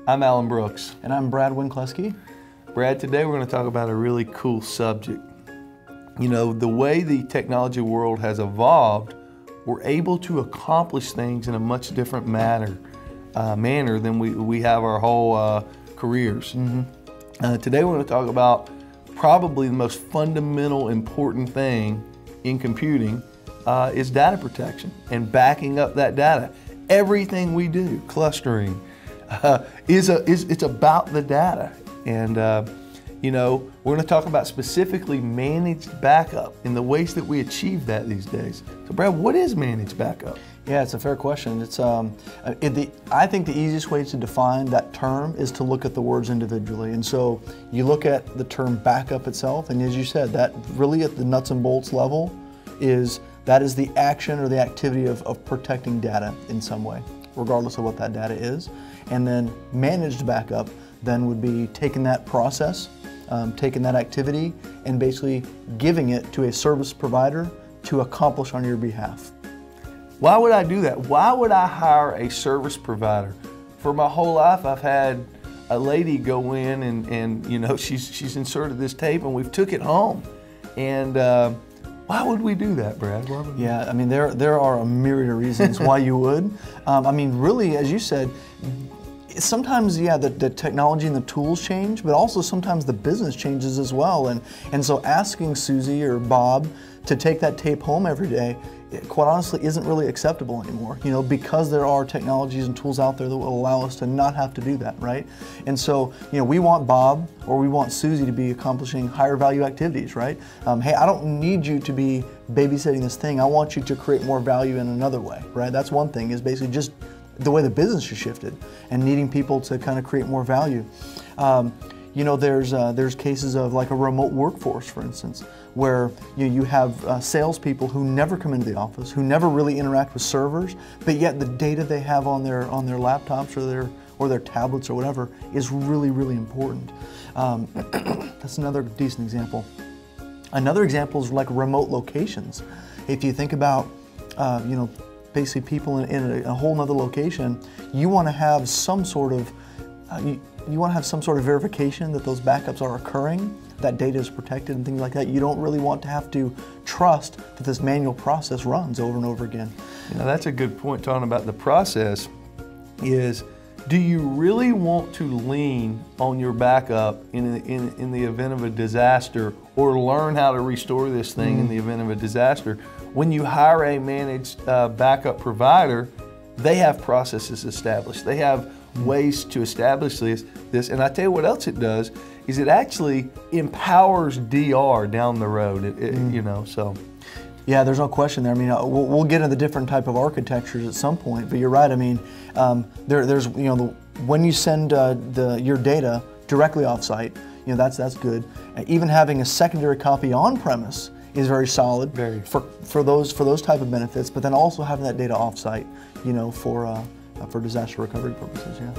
I'm Alan Brooks. And I'm Brad Winkleski. Brad, today we're going to talk about a really cool subject. You know, the way the technology world has evolved, we're able to accomplish things in a much different manner than we have our whole careers. Today we're going to talk about probably the most fundamental important thing in computing is data protection and backing up that data. Everything we do, clustering, it's about the data. And you know, we're going to talk about specifically managed backup and the ways that we achieve that these days. So Brad, what is managed backup? Yeah, it's a fair question. It's I think the easiest way to define that term is to look at the words individually. And so you look at the term backup itself, and as you said, that really at the nuts and bolts level is the action or the activity of protecting data in some way, regardless of what that data is. And then managed backup then would be taking that process, taking that activity, and basically giving it to a service provider to accomplish on your behalf. Why would I do that? Why would I hire a service provider? For my whole life, I've had a lady go in and you know, she's inserted this tape and we've took it home. And why would we do that, Brad? Yeah, I mean, there are a myriad of reasons why you would. I mean, really, as you said, sometimes, yeah, the technology and the tools change, but also sometimes the business changes as well. And so asking Susie or Bob to take that tape home every day, quite honestly, isn't really acceptable anymore, you know, because there are technologies and tools out there that will allow us to not have to do that, right? And so, you know, we want Bob or we want Susie to be accomplishing higher value activities, right? Hey, I don't need you to be babysitting this thing. I want you to create more value in another way, right? That's one thing, is basically just the way the business has shifted and needing people to kind of create more value. You know, there's cases of like a remote workforce, for instance, where you have salespeople who never come into the office, who never really interact with servers, but yet the data they have on their laptops or their tablets or whatever is really, really important. That's another decent example. Another example is like remote locations. If you think about, you know, basically people in a whole nother location, you want to have some sort of verification that those backups are occurring, that data is protected and things like that. You don't really want to have to trust that this manual process runs over and over again. You know, that's a good point, talking about the process is, do you really want to lean on your backup in the event of a disaster, or learn how to restore this thing in the event of a disaster? When you hire a managed backup provider, they have processes established. They have ways to establish this. And I tell you what else it does, is it actually empowers DR down the road, you know, so. Yeah, there's no question there. I mean, we'll get into the different type of architectures at some point, but you're right. I mean, there's, you know, when you send your data directly offsite, you know, that's good. Even having a secondary copy on premise is very solid for those type of benefits. But then also having that data offsite, you know, for disaster recovery purposes. Yeah.